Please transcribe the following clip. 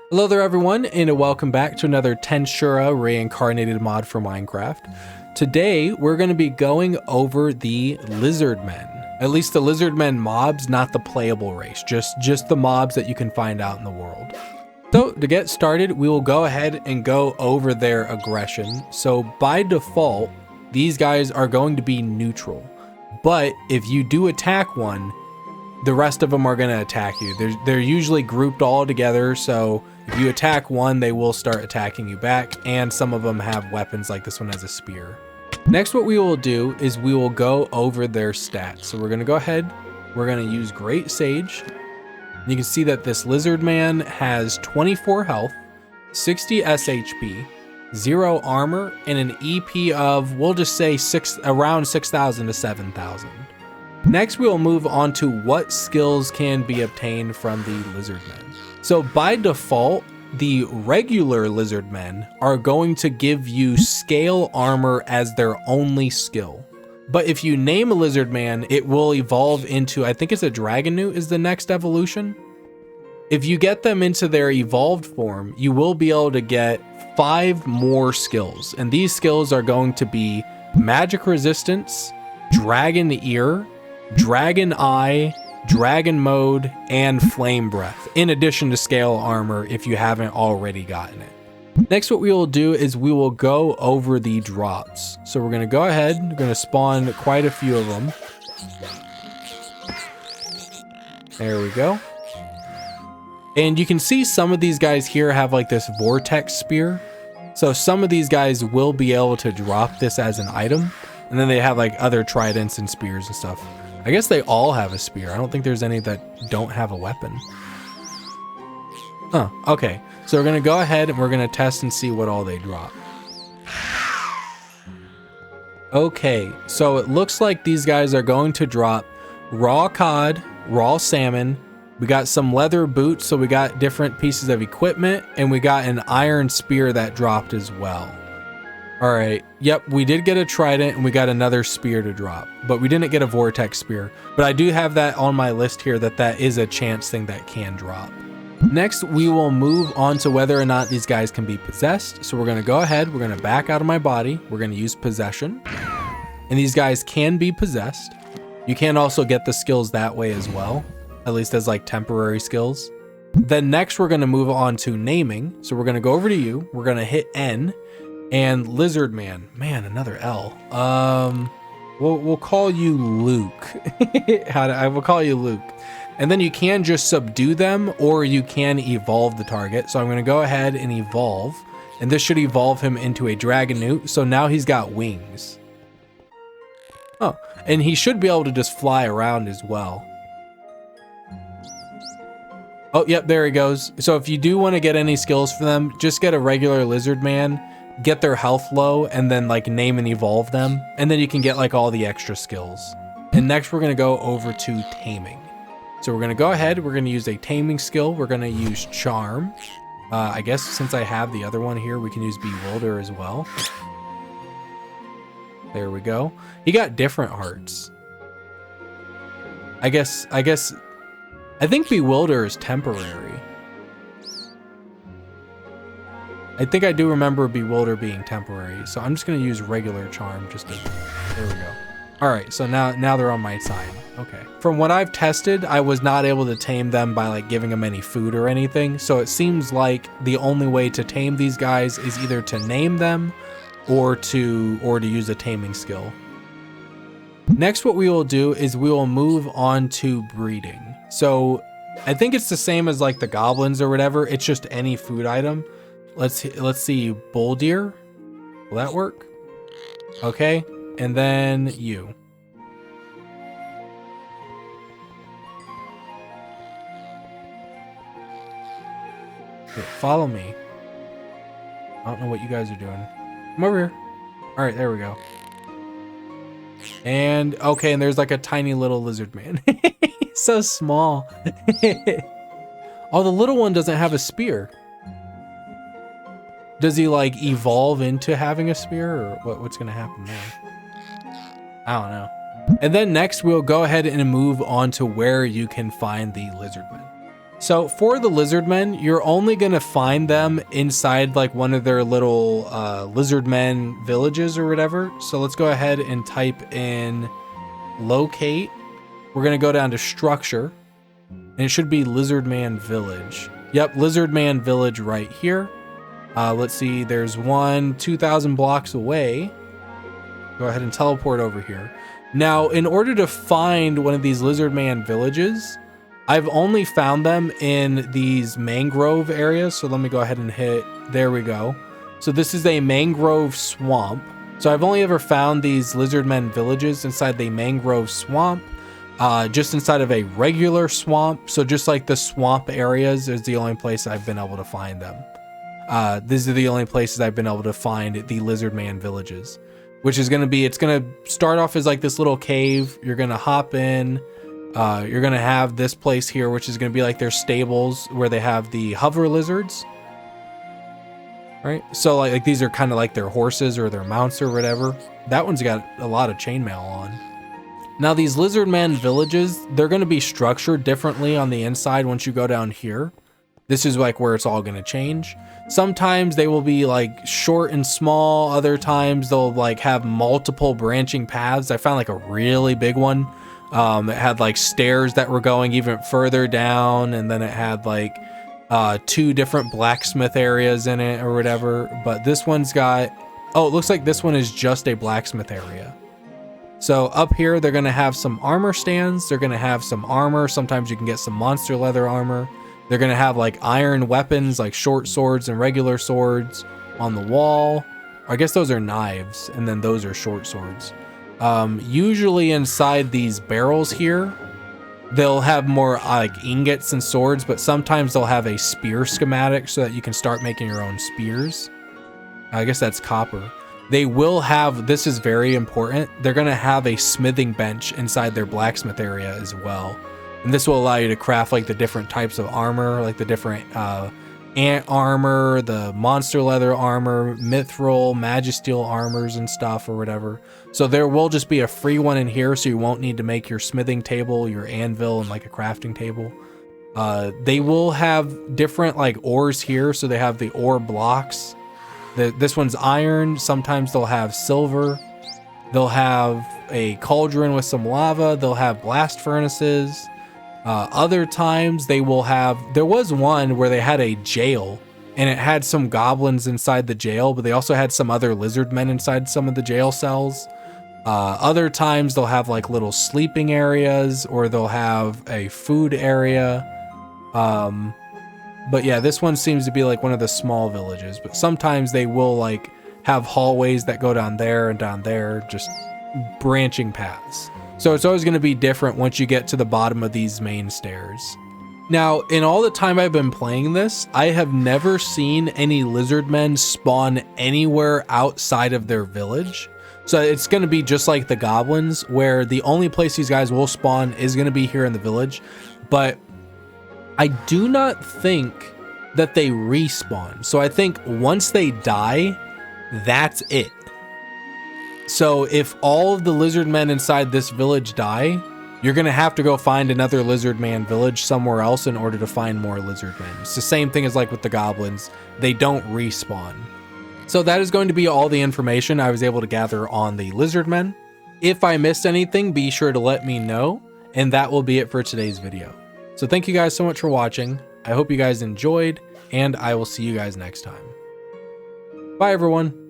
Hello there everyone, and welcome back to another Tensura Reincarnated mod for Minecraft. Today, we're going to be going over the Lizardmen. At least the Lizardmen mobs, not the playable race, just the mobs that you can find out in the world. So, to get started, we will go ahead and go over their aggression. So, by default, these guys are going to be neutral. But if you do attack one, the rest of them are going to attack you. They're usually grouped all together, so if you attack one, they will start attacking you back, and some of them have weapons, like this one has a spear. Next, what we will do is we will go over their stats. So we're going to go ahead, we're going to use Great Sage. You can see that this Lizardman has 24 health, 60 SHP, 0 armor, and an EP of, we'll just say around 6,000 to 7,000. Next, we will move on to what skills can be obtained from the Lizardmen. So by default, the regular Lizardmen are going to give you scale armor as their only skill. But if you name a Lizardman, it will evolve into, I think it's a Dragon Newt is the next evolution. If you get them into their evolved form, you will be able to get 5 more skills. And these skills are going to be Magic Resistance, Dragon Ear, Dragon Eye, Dragon Mode, and Flame Breath, in addition to scale armor if you haven't already gotten it. Next, what we will do is we will go over the drops. So we're going to go ahead, we're going to spawn quite a few of them. There we go. And you can see some of these guys here have like this vortex spear. So some of these guys will be able to drop this as an item. And then they have like other tridents and spears and stuff. I guess they all have a spear. I don't think there's any that don't have a weapon. Oh, okay. So we're going to go ahead and we're going to test and see what all they drop. Okay, so it looks like these guys are going to drop raw cod, raw salmon. We got some leather boots, so we got different pieces of equipment, and we got an iron spear that dropped as well. All right, yep, we did get a trident and we got another spear to drop, but we didn't get a vortex spear. But I do have that on my list here that is a chance thing that can drop. Next, we will move on to whether or not these guys can be possessed. So we're going to go ahead, we're going to back out of my body, we're going to use possession. And these guys can be possessed. You can also get the skills that way as well, at least as like temporary skills. Then next, we're going to move on to naming. So we're going to go over to you, we're going to hit N. And Lizardman, man, another L. We'll call you Luke. I will call you Luke. And then you can just subdue them, or you can evolve the target. So I'm going to go ahead and evolve, and this should evolve him into a Dragon Newt. So now he's got wings. Oh, and he should be able to just fly around as well. Oh, yep, there he goes. So if you do want to get any skills for them, just get a regular Lizardman, get their health low, and then like name and evolve them, and then you can get like all the extra skills. And next we're going to go over to Taming. So we're going to go ahead, we're going to use a Taming skill, we're going to use Charm. I guess since I have the other one here, we can use Bewilder as well. There we go. He got different hearts. I think Bewilder is temporary. I think I do remember Bewilder being temporary, so I'm just going to use regular Charm just to, there we go. All right, so now they're on my side. Okay. From what I've tested, I was not able to tame them by like giving them any food or anything, so it seems like the only way to tame these guys is either to name them or to use a taming skill. Next, what we will do is we will move on to breeding. So I think it's the same as like the goblins or whatever, it's just any food item. Let's see, bull deer. Will that work? Okay, and then you. Okay, follow me. I don't know what you guys are doing. Come over here. All right, there we go. And okay, and there's like a tiny little lizard man. He's so small. Oh, the little one doesn't have a spear. Does he like evolve into having a spear, or what's gonna happen there? I don't know. And then next we'll go ahead and move on to where you can find the Lizardman. So for the Lizardmen, you're only going to find them inside like one of their little Lizardmen villages or whatever. So let's go ahead and type in locate. We're going to go down to structure, and it should be Lizardman Village. Yep, Lizardman Village right here. Let's see, there's one 2,000 blocks away. Go ahead and teleport over here. Now, in order to find one of these Lizardman villages, I've only found them in these mangrove areas. So let me go ahead and hit, there we go. So this is a mangrove swamp. So I've only ever found these Lizardmen villages inside the mangrove swamp, just inside of a regular swamp. So just like the swamp areas is the only place I've been able to find them. These are the only places I've been able to find the Lizardman villages, which is going to be, it's going to start off as like this little cave. You're going to hop in. You're going to have this place here, which is going to be like their stables where they have the hover lizards. Right? So like these are kind of like their horses or their mounts or whatever. That one's got a lot of chainmail on. Now these Lizardman villages, they're going to be structured differently on the inside once you go down here. This is like where it's all going to change. Sometimes they will be like short and small. Other times they'll like have multiple branching paths. I found like a really big one. It had like stairs that were going even further down, and then it had like 2 different blacksmith areas in it or whatever. But this one's got, oh, it looks like this one is just a blacksmith area. So up here, they're going to have some armor stands. They're going to have some armor. Sometimes you can get some monster leather armor. They're going to have like iron weapons, like short swords and regular swords on the wall. I guess those are knives, and then those are short swords. Usually inside these barrels here, they'll have more like ingots and swords, but sometimes they'll have a spear schematic so that you can start making your own spears. I guess that's copper. They will have, this is very important, they're going to have a smithing bench inside their blacksmith area as well. And this will allow you to craft like the different types of armor, like the different ant armor, the monster leather armor, mithril, magisteel armors and stuff or whatever. So there will just be a free one in here, so you won't need to make your smithing table, your anvil, and like a crafting table. They will have different like ores here, so they have the ore blocks. This one's iron. Sometimes they'll have silver. They'll have a cauldron with some lava. They'll have blast furnaces. Other times they will have, there was one where they had a jail and it had some goblins inside the jail, but they also had some other lizard men inside some of the jail cells. Other times they'll have like little sleeping areas, or they'll have a food area. But yeah, this one seems to be like one of the small villages, but sometimes they will like have hallways that go down there and down there, just branching paths. So it's always going to be different once you get to the bottom of these main stairs. Now, in all the time I've been playing this, I have never seen any lizardmen spawn anywhere outside of their village. So it's going to be just like the goblins, where the only place these guys will spawn is going to be here in the village. But I do not think that they respawn. So I think once they die, that's it. So if all of the lizard men inside this village die, you're going to have to go find another lizard man village somewhere else in order to find more lizard men. It's the same thing as like with the goblins. They don't respawn. So that is going to be all the information I was able to gather on the lizard men. If I missed anything, be sure to let me know. And that will be it for today's video. So thank you guys so much for watching. I hope you guys enjoyed, and I will see you guys next time. Bye everyone.